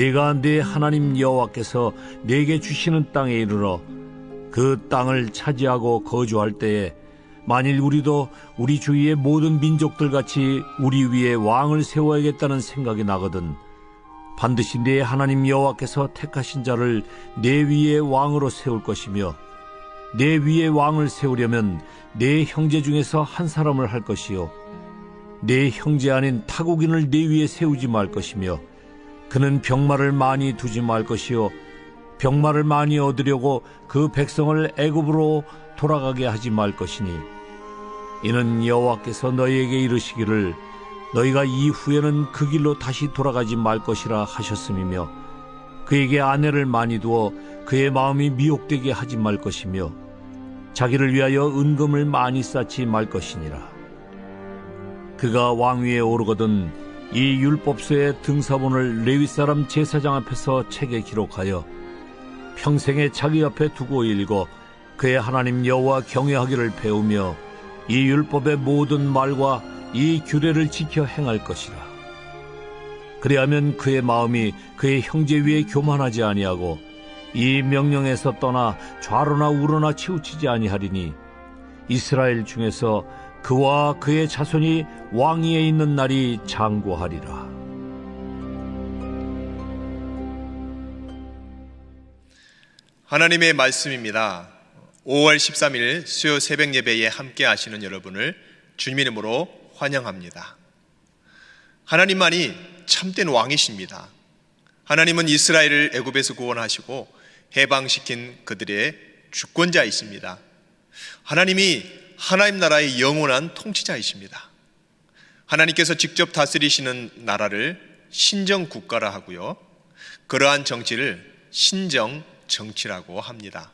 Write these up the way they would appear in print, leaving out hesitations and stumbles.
네가 네 하나님 여호와께서 네게 주시는 땅에 이르러 그 땅을 차지하고 거주할 때에 만일 우리도 우리 주위의 모든 민족들 같이 우리 위에 왕을 세워야겠다는 생각이 나거든 반드시 네 하나님 여호와께서 택하신 자를 네 위에 왕으로 세울 것이며 네 위에 왕을 세우려면 네 형제 중에서 한 사람을 할 것이요 네 형제 아닌 타국인을 네 위에 세우지 말 것이며 그는 병마를 많이 두지 말 것이요 병마를 많이 얻으려고 그 백성을 애굽으로 돌아가게 하지 말 것이니 이는 여호와께서 너희에게 이르시기를 너희가 이후에는 그 길로 다시 돌아가지 말 것이라 하셨음이며 그에게 아내를 많이 두어 그의 마음이 미혹되게 하지 말 것이며 자기를 위하여 은금을 많이 쌓지 말 것이니라. 그가 왕위에 오르거든 이 율법서의 등사본을 레위 사람 제사장 앞에서 책에 기록하여 평생에 자기 앞에 두고 읽어 그의 하나님 여호와 경외하기를 배우며 이 율법의 모든 말과 이 규례를 지켜 행할 것이라. 그리하면 그의 마음이 그의 형제 위에 교만하지 아니하고 이 명령에서 떠나 좌로나 우로나 치우치지 아니하리니 이스라엘 중에서 그와 그의 자손이 왕위에 있는 날이 장구하리라. 하나님의 말씀입니다. 5월 13일 수요 새벽 예배에 함께 하시는 여러분을 주님 이름으로 환영합니다. 하나님만이 참된 왕이십니다. 하나님은 이스라엘을 애굽에서 구원하시고 해방시킨 그들의 주권자이십니다. 하나님이 하나님 나라의 영원한 통치자이십니다. 하나님께서 직접 다스리시는 나라를 신정국가라 하고요, 그러한 정치를 신정정치라고 합니다.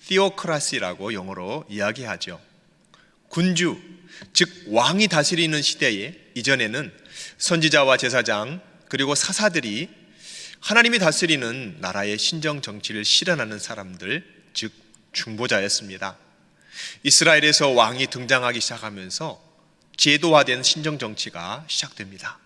theocracy라고 영어로 이야기하죠. 군주, 즉 왕이 다스리는 시대에 이전에는 선지자와 제사장 그리고 사사들이 하나님이 다스리는 나라의 신정정치를 실현하는 사람들, 즉 중보자였습니다. 이스라엘에서 왕이 등장하기 시작하면서 제도화된 신정정치가 시작됩니다.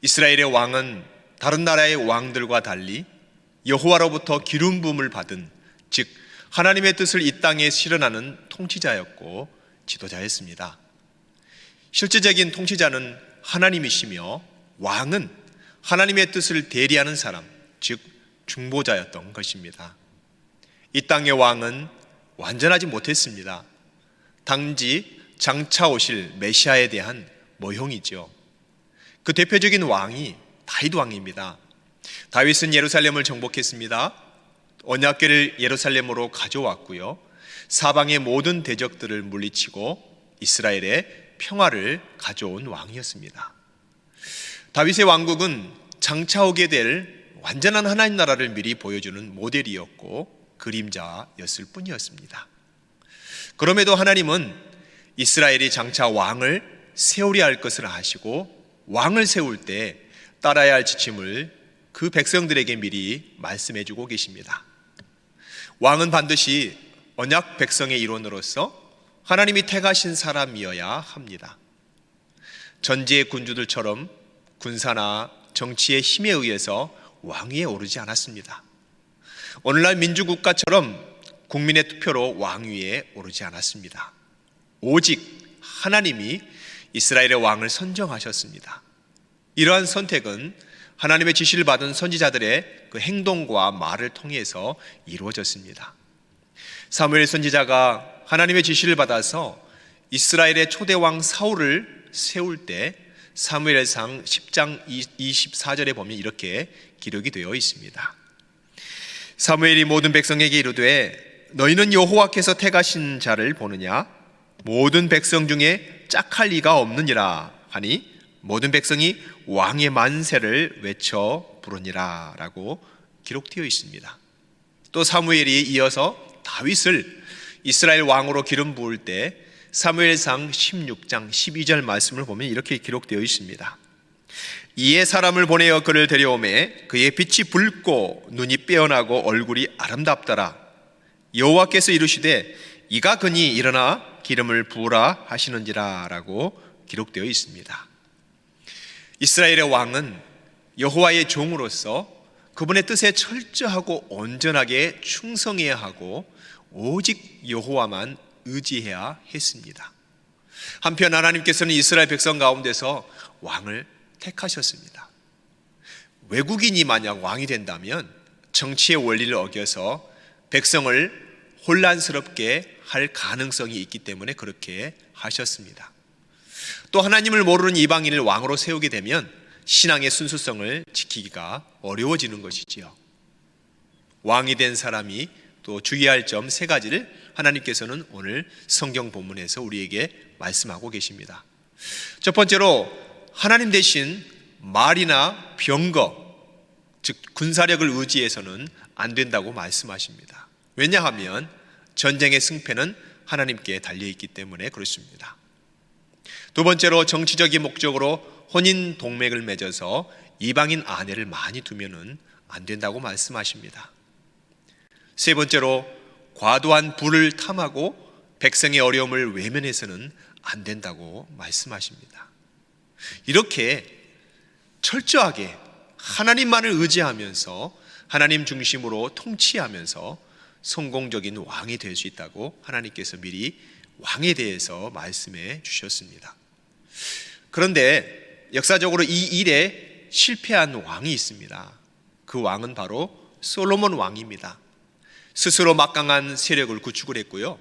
이스라엘의 왕은 다른 나라의 왕들과 달리 여호와로부터 기름 부음을 받은, 즉 하나님의 뜻을 이 땅에 실현하는 통치자였고 지도자였습니다. 실제적인 통치자는 하나님이시며 왕은 하나님의 뜻을 대리하는 사람, 즉 중보자였던 것입니다. 이 땅의 왕은 완전하지 못했습니다. 단지 장차 오실 메시아에 대한 모형이죠. 그 대표적인 왕이 다윗 왕입니다. 다윗은 예루살렘을 정복했습니다. 언약궤를 예루살렘으로 가져왔고요, 사방의 모든 대적들을 물리치고 이스라엘의 평화를 가져온 왕이었습니다. 다윗의 왕국은 장차 오게 될 완전한 하나님 나라를 미리 보여주는 모델이었고 그림자였을 뿐이었습니다. 그럼에도 하나님은 이스라엘이 장차 왕을 세우려 할 것을 아시고 왕을 세울 때 따라야 할 지침을 그 백성들에게 미리 말씀해 주고 계십니다. 왕은 반드시 언약 백성의 일원으로서 하나님이 택하신 사람이어야 합니다. 전지의 군주들처럼 군사나 정치의 힘에 의해서 왕위에 오르지 않았습니다. 오늘날 민주국가처럼 국민의 투표로 왕위에 오르지 않았습니다. 오직 하나님이 이스라엘의 왕을 선정하셨습니다. 이러한 선택은 하나님의 지시를 받은 선지자들의 그 행동과 말을 통해서 이루어졌습니다. 사무엘 선지자가 하나님의 지시를 받아서 이스라엘의 초대 왕 사울을 세울 때 사무엘상 10장 24절에 보면 이렇게 기록이 되어 있습니다. 사무엘이 모든 백성에게 이르되 너희는 여호와께서 택하신 자를 보느냐? 모든 백성 중에 짝할 리가 없느니라 하니 모든 백성이 왕의 만세를 외쳐 부르니라 라고 기록되어 있습니다. 또 사무엘이 이어서 다윗을 이스라엘 왕으로 기름 부을 때 사무엘상 16장 12절 말씀을 보면 이렇게 기록되어 있습니다. 이에 사람을 보내어 그를 데려오매 그의 빛이 붉고 눈이 빼어나고 얼굴이 아름답더라. 여호와께서 이르시되 이가 그니 일어나 기름을 부으라 하시는지라 라고 기록되어 있습니다. 이스라엘의 왕은 여호와의 종으로서 그분의 뜻에 철저하고 온전하게 충성해야 하고 오직 여호와만 의지해야 했습니다. 한편 하나님께서는 이스라엘 백성 가운데서 왕을 택하셨습니다. 외국인이 만약 왕이 된다면 정치의 원리를 어겨서 백성을 혼란스럽게 할 가능성이 있기 때문에 그렇게 하셨습니다. 또 하나님을 모르는 이방인을 왕으로 세우게 되면 신앙의 순수성을 지키기가 어려워지는 것이지요. 왕이 된 사람이 또 주의할 점 3가지를 하나님께서는 오늘 성경 본문에서 우리에게 말씀하고 계십니다. 첫 번째로 하나님 대신 말이나 병거, 즉 군사력을 의지해서는 안 된다고 말씀하십니다. 왜냐하면 전쟁의 승패는 하나님께 달려있기 때문에 그렇습니다. 두 번째로 정치적인 목적으로 혼인 동맹을 맺어서 이방인 아내를 많이 두면은 안 된다고 말씀하십니다. 세 번째로 과도한 부를 탐하고 백성의 어려움을 외면해서는 안 된다고 말씀하십니다. 이렇게 철저하게 하나님만을 의지하면서 하나님 중심으로 통치하면서 성공적인 왕이 될 수 있다고 하나님께서 미리 왕에 대해서 말씀해 주셨습니다. 그런데 역사적으로 이 일에 실패한 왕이 있습니다. 그 왕은 바로 솔로몬 왕입니다. 스스로 막강한 세력을 구축을 했고요.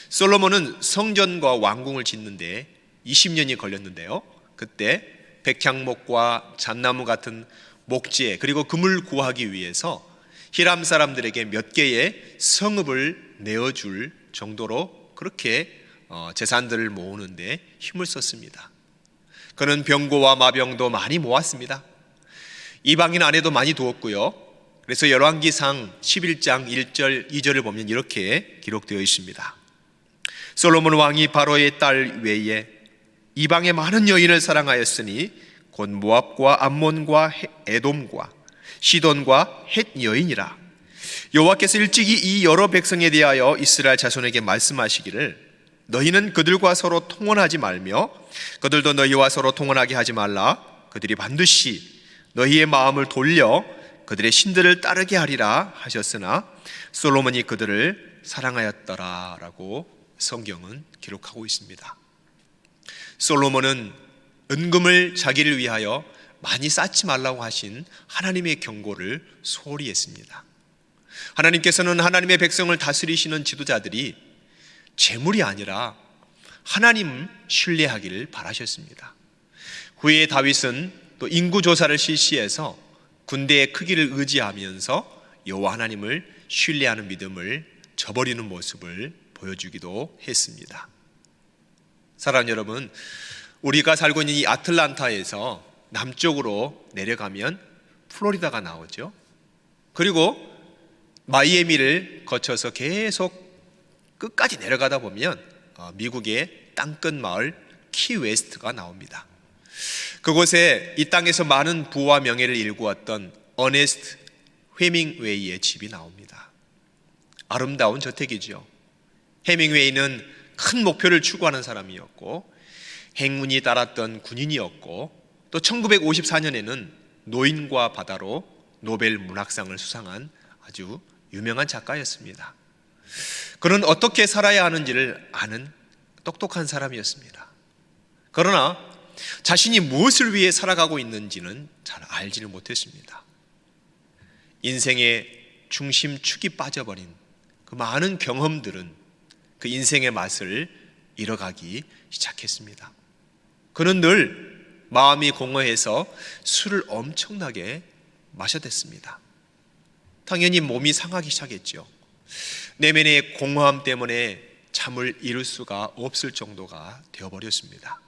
솔로몬은 성전과 왕궁을 짓는데 20년이 걸렸는데요. 그때 백향목과 잣나무 같은 목재 그리고 금을 구하기 위해서 히람 사람들에게 몇 개의 성읍을 내어줄 정도로 그렇게 재산들을 모으는데 힘을 썼습니다. 그는 병고와 마병도 많이 모았습니다. 이방인 아내도 많이 두었고요. 그래서 열왕기상 11장 1절 2절을 보면 이렇게 기록되어 있습니다. 솔로몬 왕이 바로의 딸 외에 이방의 많은 여인을 사랑하였으니 곧 모압과 암몬과 에돔과 시돈과 헷 여인이라. 여호와께서 일찍이 이 여러 백성에 대하여 이스라엘 자손에게 말씀하시기를 너희는 그들과 서로 통혼하지 말며 그들도 너희와 서로 통혼하게 하지 말라. 그들이 반드시 너희의 마음을 돌려 그들의 신들을 따르게 하리라 하셨으나 솔로몬이 그들을 사랑하였더라 라고 성경은 기록하고 있습니다. 솔로몬은 은금을 자기를 위하여 많이 쌓지 말라고 하신 하나님의 경고를 소홀히 했습니다. 하나님께서는 하나님의 백성을 다스리시는 지도자들이 재물이 아니라 하나님 신뢰하기를 바라셨습니다. 후에 다윗은 또 인구조사를 실시해서 군대의 크기를 의지하면서 여호와 하나님을 신뢰하는 믿음을 저버리는 모습을 보여주기도 했습니다. 사랑하는 여러분, 우리가 살고 있는 이 아틀란타에서 남쪽으로 내려가면 플로리다가 나오죠. 그리고 마이애미를 거쳐서 계속 끝까지 내려가다 보면 미국의 땅끝 마을 키웨스트가 나옵니다. 그곳에 이 땅에서 많은 부와 명예를 일구었던 어네스트 헤밍웨이의 집이 나옵니다. 아름다운 저택이죠. 헤밍웨이는 큰 목표를 추구하는 사람이었고 행운이 따랐던 군인이었고 또 1954년에는 노인과 바다로 노벨 문학상을 수상한 아주 유명한 작가였습니다. 그는 어떻게 살아야 하는지를 아는 똑똑한 사람이었습니다. 그러나 자신이 무엇을 위해 살아가고 있는지는 잘 알지는 못했습니다. 인생의 중심축이 빠져버린 그 많은 경험들은 그 인생의 맛을 잃어가기 시작했습니다. 그는 늘 마음이 공허해서 술을 엄청나게 마셔댔습니다. 당연히 몸이 상하기 시작했죠. 내면의 공허함 때문에 잠을 이룰 수가 없을 정도가 되어버렸습니다.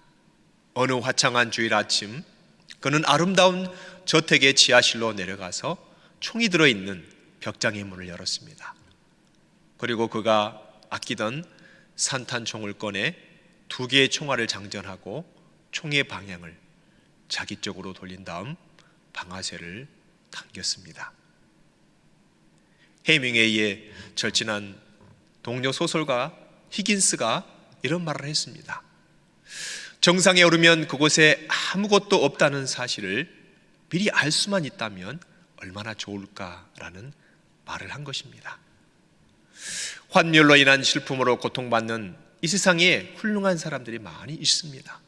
어느 화창한 주일 아침 그는 아름다운 저택의 지하실로 내려가서 총이 들어있는 벽장의 문을 열었습니다. 그리고 그가 아끼던 산탄총을 꺼내 2개의 총알을 장전하고 총의 방향을 자기 쪽으로 돌린 다음 방아쇠를 당겼습니다. 헤밍웨이의 절친한 동료 소설가 히긴스가 이런 말을 했습니다. 정상에 오르면 그곳에 아무것도 없다는 사실을 미리 알 수만 있다면 얼마나 좋을까라는 말을 한 것입니다. 환멸로 인한 슬픔으로 고통받는 이 세상에 훌륭한 사람들이 많이 있습니다.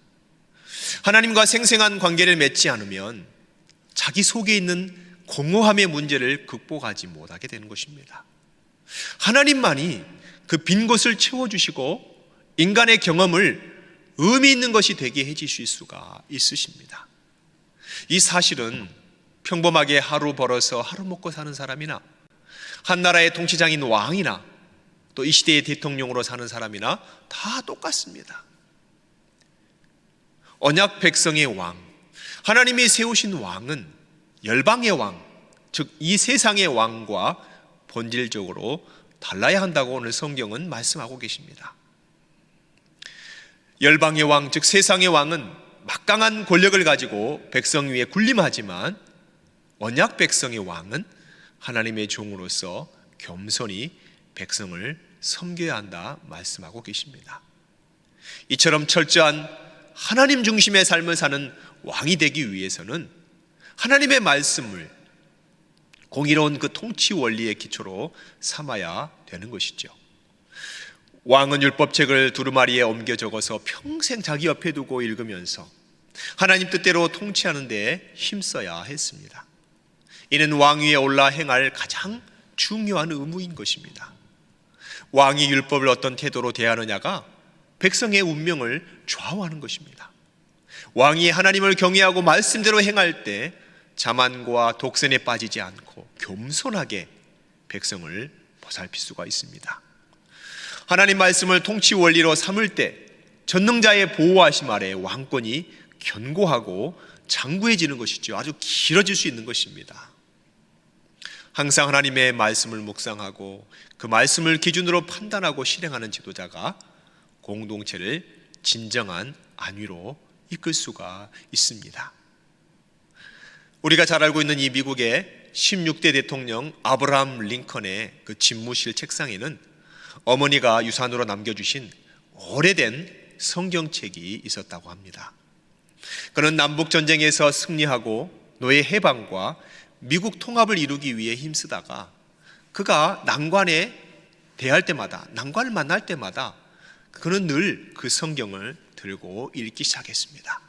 하나님과 생생한 관계를 맺지 않으면 자기 속에 있는 공허함의 문제를 극복하지 못하게 되는 것입니다. 하나님만이 그 빈 곳을 채워주시고 인간의 경험을 의미 있는 것이 되게 해주실 수가 있으십니다. 이 사실은 평범하게 하루 벌어서 하루 먹고 사는 사람이나 한 나라의 통치장인 왕이나 또 이 시대의 대통령으로 사는 사람이나 다 똑같습니다. 언약 백성의 왕, 하나님이 세우신 왕은 열방의 왕, 즉 이 세상의 왕과 본질적으로 달라야 한다고 오늘 성경은 말씀하고 계십니다. 열방의 왕, 즉 세상의 왕은 막강한 권력을 가지고 백성 위에 군림하지만 언약 백성의 왕은 하나님의 종으로서 겸손히 백성을 섬겨야 한다 말씀하고 계십니다. 이처럼 철저한 하나님 중심의 삶을 사는 왕이 되기 위해서는 하나님의 말씀을 공의로운 그 통치 원리의 기초로 삼아야 되는 것이죠. 왕은 율법책을 두루마리에 옮겨 적어서 평생 자기 옆에 두고 읽으면서 하나님 뜻대로 통치하는 데 힘써야 했습니다. 이는 왕 위에 올라 행할 가장 중요한 의무인 것입니다. 왕이 율법을 어떤 태도로 대하느냐가 백성의 운명을 좌우하는 것입니다. 왕이 하나님을 경외하고 말씀대로 행할 때 자만과 독선에 빠지지 않고 겸손하게 백성을 보살필 수가 있습니다. 하나님 말씀을 통치 원리로 삼을 때 전능자의 보호하심 아래 왕권이 견고하고 장구해지는 것이죠. 아주 길어질 수 있는 것입니다. 항상 하나님의 말씀을 묵상하고 그 말씀을 기준으로 판단하고 실행하는 지도자가 공동체를 진정한 안위로 이끌 수가 있습니다. 우리가 잘 알고 있는 이 미국의 16대 대통령 아브라함 링컨의 그 집무실 책상에는 어머니가 유산으로 남겨주신 오래된 성경책이 있었다고 합니다. 그는 남북전쟁에서 승리하고 노예 해방과 미국 통합을 이루기 위해 힘쓰다가 그가 난관에 대할 때마다, 난관을 만날 때마다 그는 늘 그 성경을 들고 읽기 시작했습니다.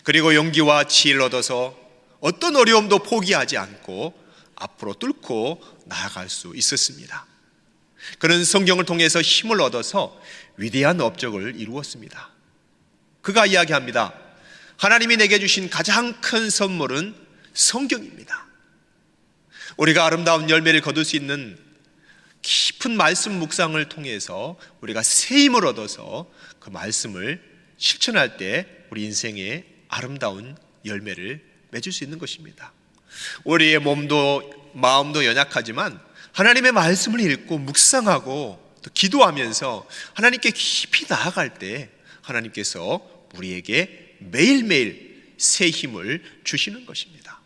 그리고 용기와 지혜를 얻어서 어떤 어려움도 포기하지 않고 앞으로 뚫고 나아갈 수 있었습니다. 그는 성경을 통해서 힘을 얻어서 위대한 업적을 이루었습니다. 그가 이야기합니다. 하나님이 내게 주신 가장 큰 선물은 성경입니다. 우리가 아름다운 열매를 거둘 수 있는 깊은 말씀 묵상을 통해서 우리가 새 힘을 얻어서 그 말씀을 실천할 때 우리 인생의 아름다운 열매를 맺을 수 있는 것입니다. 우리의 몸도 마음도 연약하지만 하나님의 말씀을 읽고 묵상하고 또 기도하면서 하나님께 깊이 나아갈 때 하나님께서 우리에게 매일매일 새 힘을 주시는 것입니다.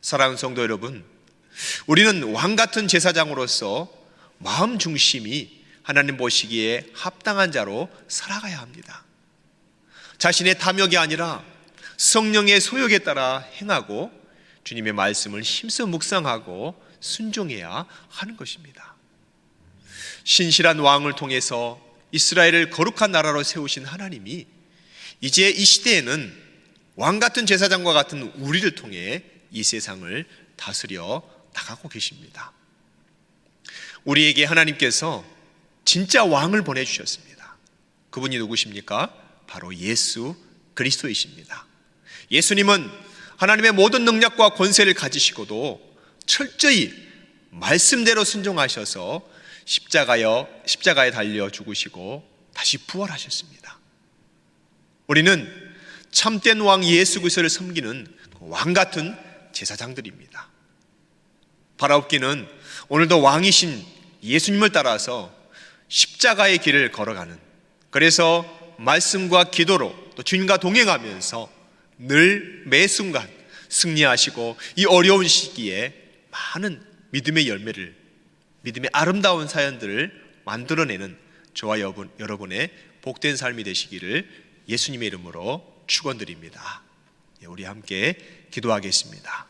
사랑하는 성도 여러분, 우리는 왕 같은 제사장으로서 마음 중심이 하나님 보시기에 합당한 자로 살아가야 합니다. 자신의 탐욕이 아니라 성령의 소욕에 따라 행하고 주님의 말씀을 힘써 묵상하고 순종해야 하는 것입니다. 신실한 왕을 통해서 이스라엘을 거룩한 나라로 세우신 하나님이 이제 이 시대에는 왕 같은 제사장과 같은 우리를 통해 이 세상을 다스려 나가고 계십니다. 우리에게 하나님께서 진짜 왕을 보내주셨습니다. 그분이 누구십니까? 바로 예수 그리스도이십니다. 예수님은 하나님의 모든 능력과 권세를 가지시고도 철저히 말씀대로 순종하셔서 십자가에 달려 죽으시고 다시 부활하셨습니다. 우리는 참된 왕 예수 그리스도를 섬기는 왕 같은 제사장들입니다. 바라옵기는 오늘도 왕이신 예수님을 따라서 십자가의 길을 걸어가는, 그래서 말씀과 기도로 또 주님과 동행하면서 늘 매 순간 승리하시고 이 어려운 시기에 많은 믿음의 열매를, 믿음의 아름다운 사연들을 만들어내는 저와 여러분의 복된 삶이 되시기를 예수님의 이름으로 축원드립니다. 우리 함께 기도하겠습니다.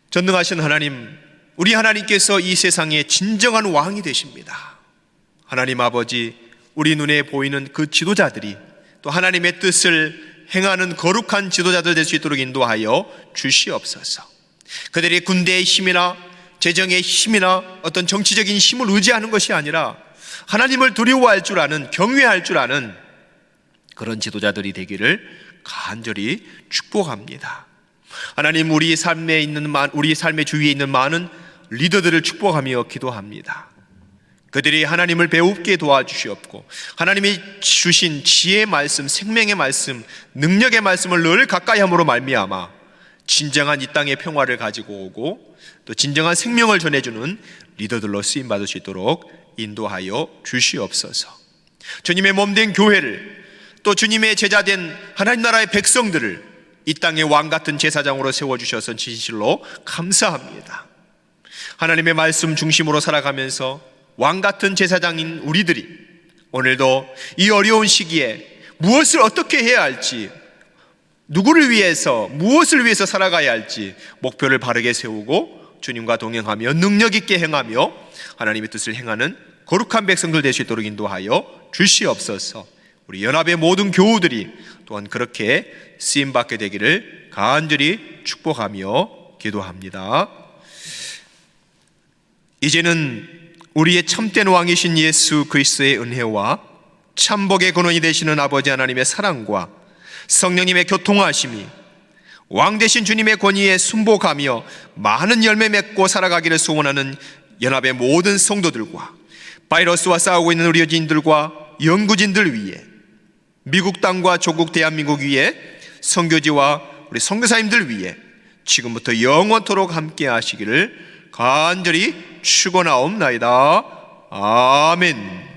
전능하신 하나님, 우리 하나님께서 이 세상의 진정한 왕이 되십니다. 하나님 아버지, 우리 눈에 보이는 그 지도자들이 또 하나님의 뜻을 행하는 거룩한 지도자들 될 수 있도록 인도하여 주시옵소서. 그들이 군대의 힘이나 재정의 힘이나 어떤 정치적인 힘을 의지하는 것이 아니라 하나님을 두려워할 줄 아는, 경외할 줄 아는 그런 지도자들이 되기를 간절히 축복합니다. 하나님, 우리 삶의 주위에 있는 많은 리더들을 축복하며 기도합니다. 그들이 하나님을 배우게 도와주시옵고 하나님이 주신 지혜의 말씀, 생명의 말씀, 능력의 말씀을 늘 가까이 함으로 말미암아 진정한 이 땅의 평화를 가지고 오고 또 진정한 생명을 전해주는 리더들로 쓰임받을 수 있도록 인도하여 주시옵소서. 주님의 몸된 교회를, 또 주님의 제자된 하나님 나라의 백성들을 이 땅의 왕같은 제사장으로 세워주셔서 진실로 감사합니다. 하나님의 말씀 중심으로 살아가면서 왕같은 제사장인 우리들이 오늘도 이 어려운 시기에 무엇을 어떻게 해야 할지, 누구를 위해서, 무엇을 위해서 살아가야 할지 목표를 바르게 세우고 주님과 동행하며 능력 있게 행하며 하나님의 뜻을 행하는 거룩한 백성들 될 수 있도록 인도하여 주시옵소서. 우리 연합의 모든 교우들이 또한 그렇게 쓰임받게 되기를 간절히 축복하며 기도합니다. 이제는 우리의 참된 왕이신 예수 그리스도의 은혜와 참복의 근원이 되시는 아버지 하나님의 사랑과 성령님의 교통하심이 왕 되신 주님의 권위에 순복하며 많은 열매 맺고 살아가기를 소원하는 연합의 모든 성도들과 바이러스와 싸우고 있는 의료진들과 연구진들 위해, 미국 땅과 조국 대한민국 위에, 선교지와 우리 선교사님들 위해 지금부터 영원토록 함께 하시기를 간절히 축원하옵나이다. 아멘.